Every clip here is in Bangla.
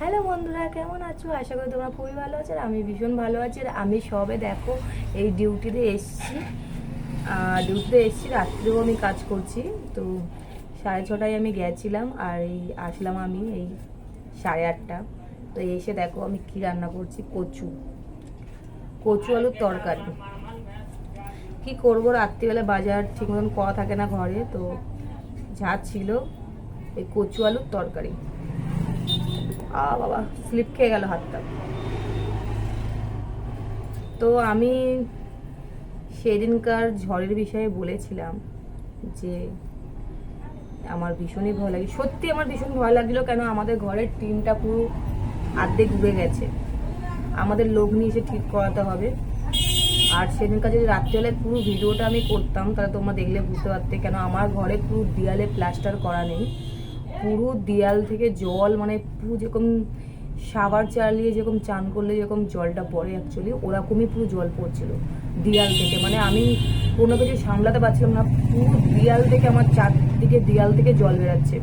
হ্যালো বন্ধুরা, কেমন আছো? আশা করি তোমরা খুবই ভালো আছো। আর আমি ভীষণ ভালো আছি। আর আমি সবে দেখো এই ডিউটিতে এসছি রাত্রেও আমি কাজ করছি। তো 6:30টায় আমি গেছিলাম আর এই আসলাম আমি এই 8:30। তো এসে দেখো আমি কি রান্না করছি, কচু আলুর তরকারি। কি করবো, রাত্রিবেলা বাজার ঠিক মতন করা থাকে না ঘরে, তো যা ছিল এই কচু আলুর তরকারি। বাবা, স্লিপ খেয়ে গেল হাতটা। তো আমি সেদিনকার ঝড়ের বিষয়ে বলেছিলাম যে আমার ভীষণই ভয় লাগে। সত্যি আমার ভীষণ ভয় লাগছিল, কেন আমাদের ঘরের টিনটা পুরো আর্ধেক ডুবে গেছে। আমাদের লোক নিয়ে এসে ঠিক করাতে হবে। আর সেদিনকার যদি রাত্রিবেলায় পুরো ভিডিওটা আমি করতাম তাহলে তোমরা দেখলে বুঝতে পারতে, কেন আমার ঘরে পুরো দেয়ালে প্লাস্টার করা নেই। পুরো দেয়াল থেকে জল, মানে পুরো যেরকম সাবার চালিয়ে যেরকম চান করলে যেরকম জলটা পড়ে, অ্যাকচুয়ালি ওরকমই পুরো জল পড়ছিল দেয়াল থেকে। মানে আমি কোনো কিছু সামলাতে পারছিলাম না, পুরো দেয়াল থেকে আমার চারদিকে দেয়াল থেকে জল বেরাচ্ছে।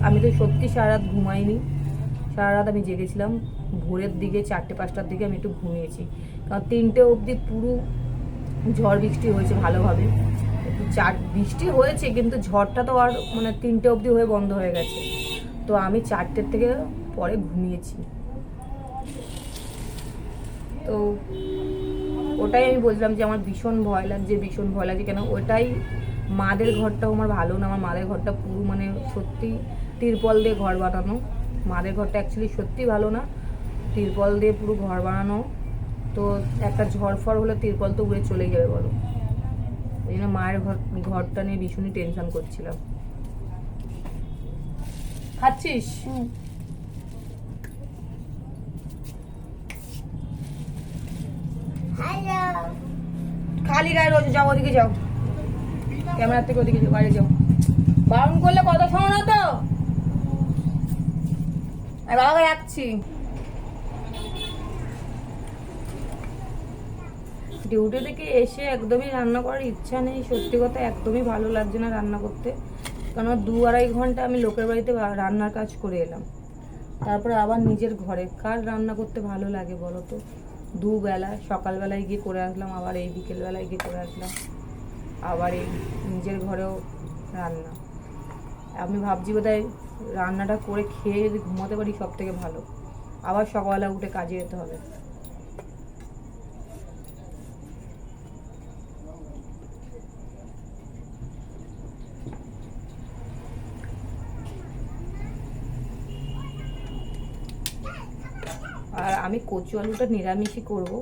আমি তো সত্যি সারা রাত ঘুমাইনি। সারা রাত আমি জেগেছিলাম। ভোরের দিকে 4টে-5টার দিকে আমি একটু ঘুমিয়েছি, কারণ 3টে অবধি পুরো ঝড় বৃষ্টি হয়েছে ভালোভাবে। বৃষ্টি হয়েছে কিন্তু ঝড়টা তো আর মানে 3টে অবধি হয়ে বন্ধ হয়ে গেছে। তো আমি 4টের থেকে পরে ঘুমিয়েছি। তো ওটাই আমি বললাম যে আমার ভীষণ ভয় লাগছে। কেন ওটাই, মাদের ঘরটাও আমার ভালো না। আমার মাদের ঘরটা পুরো মানে সত্যি তিরপল দিয়ে ঘর বানানো। মাদের ঘরটা অ্যাকচুয়ালি সত্যি ভালো না, তিরপল দিয়ে পুরো ঘর বানানো। তো একটা ঝড়ফড় হলে তিরপল তো উড়ে চলে যাবে বলো। এই জন্য মায়ের ঘরটা নিয়ে ভীষণই টেনশন করছিলাম। খাচ্ছিস? খালি গায়ে রোজ যাও, ওদিকে যাও, ক্যামেরার থেকে ওদিকে যাও, বাইরে যাও। বারণ করলে কথা শোনো না তো। বাবাকে রাখছি। ডিউটি থেকে এসে একদমই রান্না করার ইচ্ছা নেই, সত্যি কথা একদমই ভালো লাগছে না রান্না করতে। কারণ 2-2.5 ঘন্টা আমি লোকের বাড়িতে রান্নার কাজ করে এলাম, তারপরে আবার নিজের ঘরে। কার রান্না করতে ভালো লাগে বলো তো? দুবেলা, সকালবেলায় গিয়ে করে আসলাম, আবার এই বিকেলবেলায় গিয়ে করে আসলাম, আবার এই নিজের ঘরেও রান্না। আমি ভাবছি বোধহয় রান্নাটা করে খেয়ে যদি ঘুমাতে পারি সব থেকে ভালো, আবার সকালবেলা উঠে কাজে যেতে হবে। আর আমি কচু আলুটা নিরামিষই করবো।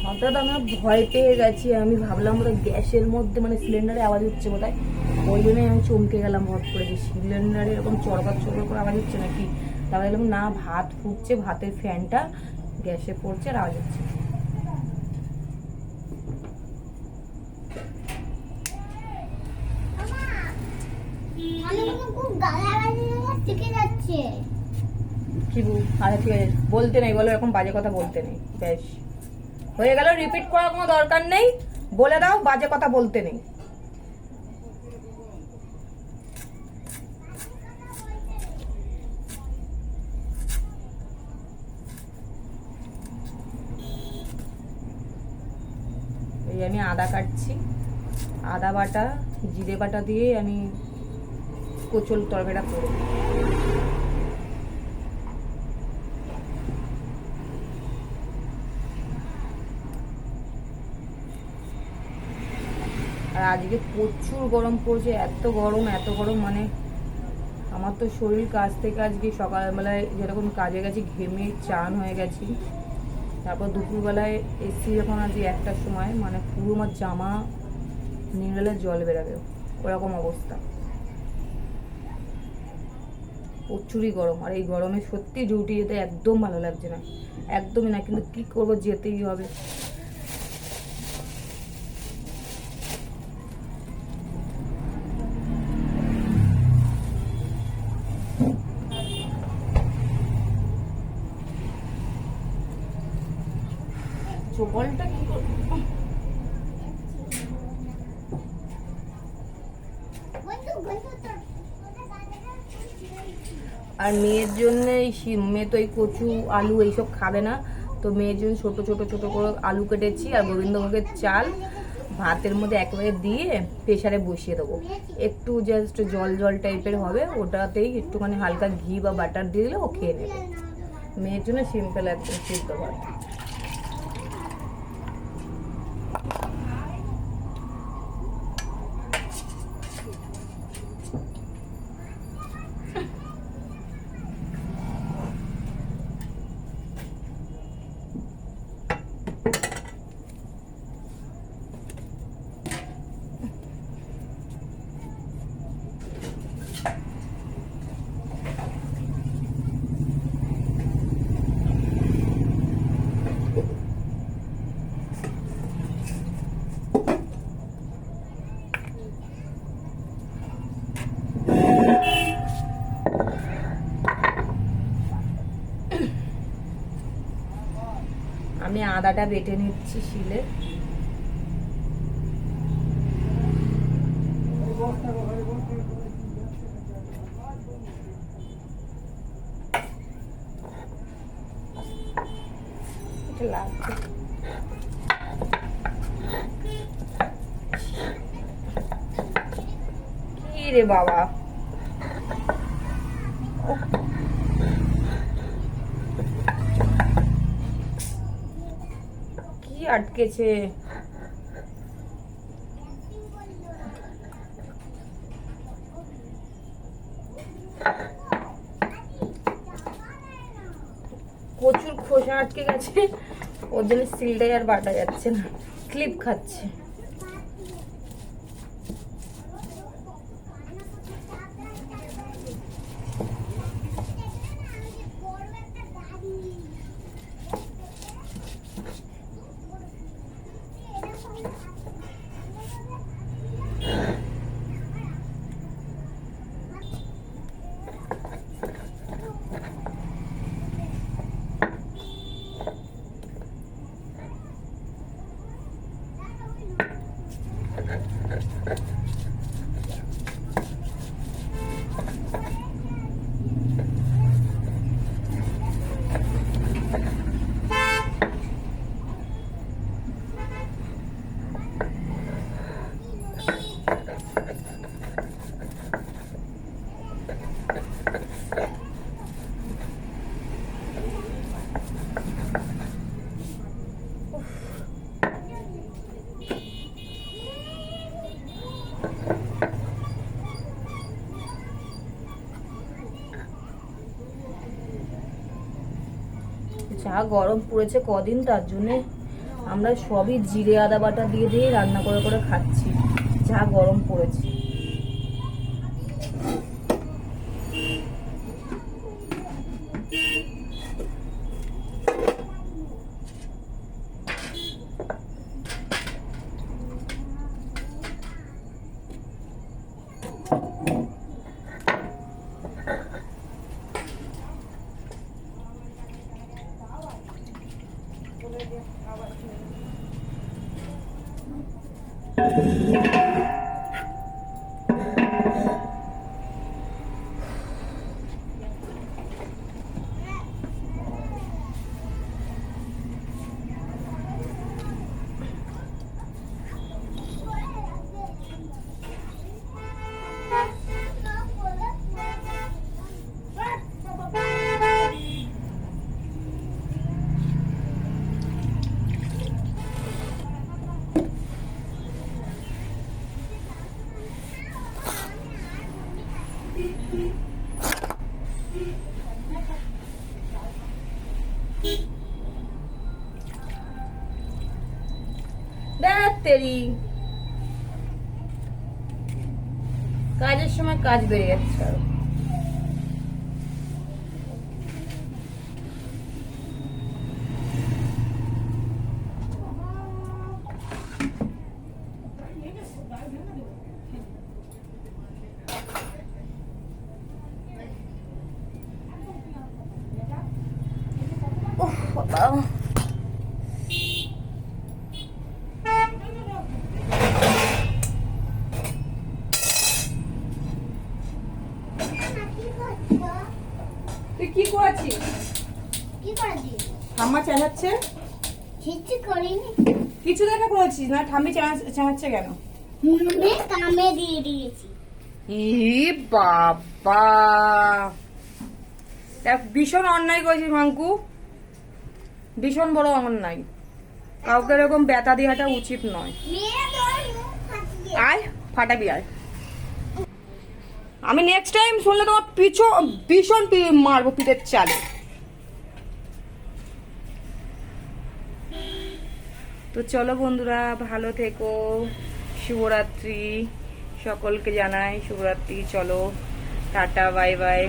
হঠাৎ আমি ভয় পেয়ে গেছি। আমি ভাবলাম বোধহয় গ্যাসের মধ্যে মানে সিলিন্ডারে আওয়াজ হচ্ছে বোধহয়, ওই জন্যই আমি চমকে গেলাম হট করে যে সিলিন্ডারে এরকম চড়বার করে আওয়াজ হচ্ছে নাকি। তারপরে দেখলাম না, ভাত ফুটছে, ভাতের ফ্যানটা গ্যাসে পড়ছে আর আওয়াজ হচ্ছে। কি আচ্ছা ঠিক আছে, বলতে নেই বলো, এরকম বাজে কথা বলতে নেই। বেশ হয়ে গেল, রিপিট করার কোনো দরকার নেই, বলে দাও বাজে কথা বলতে নেই। এই আমি আদা কাটছি, আদা বাটা জিরে বাটা দিয়ে আমি কচুর তরকারিটা করব। আর আজকে প্রচুর গরম পড়ছে, এত গরম মানে আমার তো শরীর কাজ থেকে আজকে সকালবেলায় যেরকম কাজে গেছি ঘেমে চান হয়ে গেছি। তারপর দুপুরবেলায় এসছি যখন আজকে 1টার সময়, মানে পুরো আমার জামা নিংড়ালে জল বেরাবে ওরকম অবস্থা। প্রচুরই গরম। আর এই গরমে সত্যি ডিউটি যেতে একদম ভালো লাগছে না, একদমই না, কিন্তু কি করবো, যেতেই হবে। আর মেয়ের জন্য মেয়ে তো এই কচু আলু এইসব খাবে না, তো মেয়ের জন্য ছোট ছোট ছোট করে আলু কেটেছি আর গোবিন্দভোগের চাল ভাতের মধ্যে একেবারে দিয়ে প্রেসারে বসিয়ে দেবো। একটু জাস্ট জল জল টাইপের হবে, ওটাতেই একটুখানি হালকা ঘি বা বাটার দিয়ে দিলে ও খেয়ে নেবে। মেয়ের জন্য সিম্পল একদম সিদ্ধ ভাত। আমি আদাটা বেটে নিচ্ছি শিলে। কি রে বাবা, কি আটকেছে? প্রচুর খোসা আটকে গেছে, ওর জন্য সিলটাই আর বাটা যাচ্ছে না, ক্লিপ খাচ্ছে। যা গরম পড়েছে কদিন, তার জন্য আমরা সবই জিরে আদা বাটা দিয়ে দিয়ে রান্না করে করে খাচ্ছি, যা গরম পড়েছে। তেরি কাজের সময় কাজ বেড়ে যাচ্ছে আরো। বাবা কি করেছিস? কি করেছি? ঠাম্মা চেঁচাচ্ছে। কিছু করিনি। কিছু দেখা করেছিস না? ঠাম্মি চেঁচাচ্ছে কেন? আমি কামে দিয়ে দিয়েছি। ই বাবা, দেখ ভীষণ অন্যায় করেছিস মাঙ্কু, ভীষণ বড় অন্যায়। কাউকে এরকম ব্যথা দেওয়াটা উচিত নয়। মেয়ে তোর মুখ ফাটিয়ে। আয় ফাটাবি আয়। আমি নেক্সট টাইম শুনলে তোমার ভীষণ মারবো পিঠের চালে। তো চলো বন্ধুরা, ভালো থেকো। শুভরাত্রি সকলকে জানাই শুভরাত্রি। চলো টাটা, বাই বাই।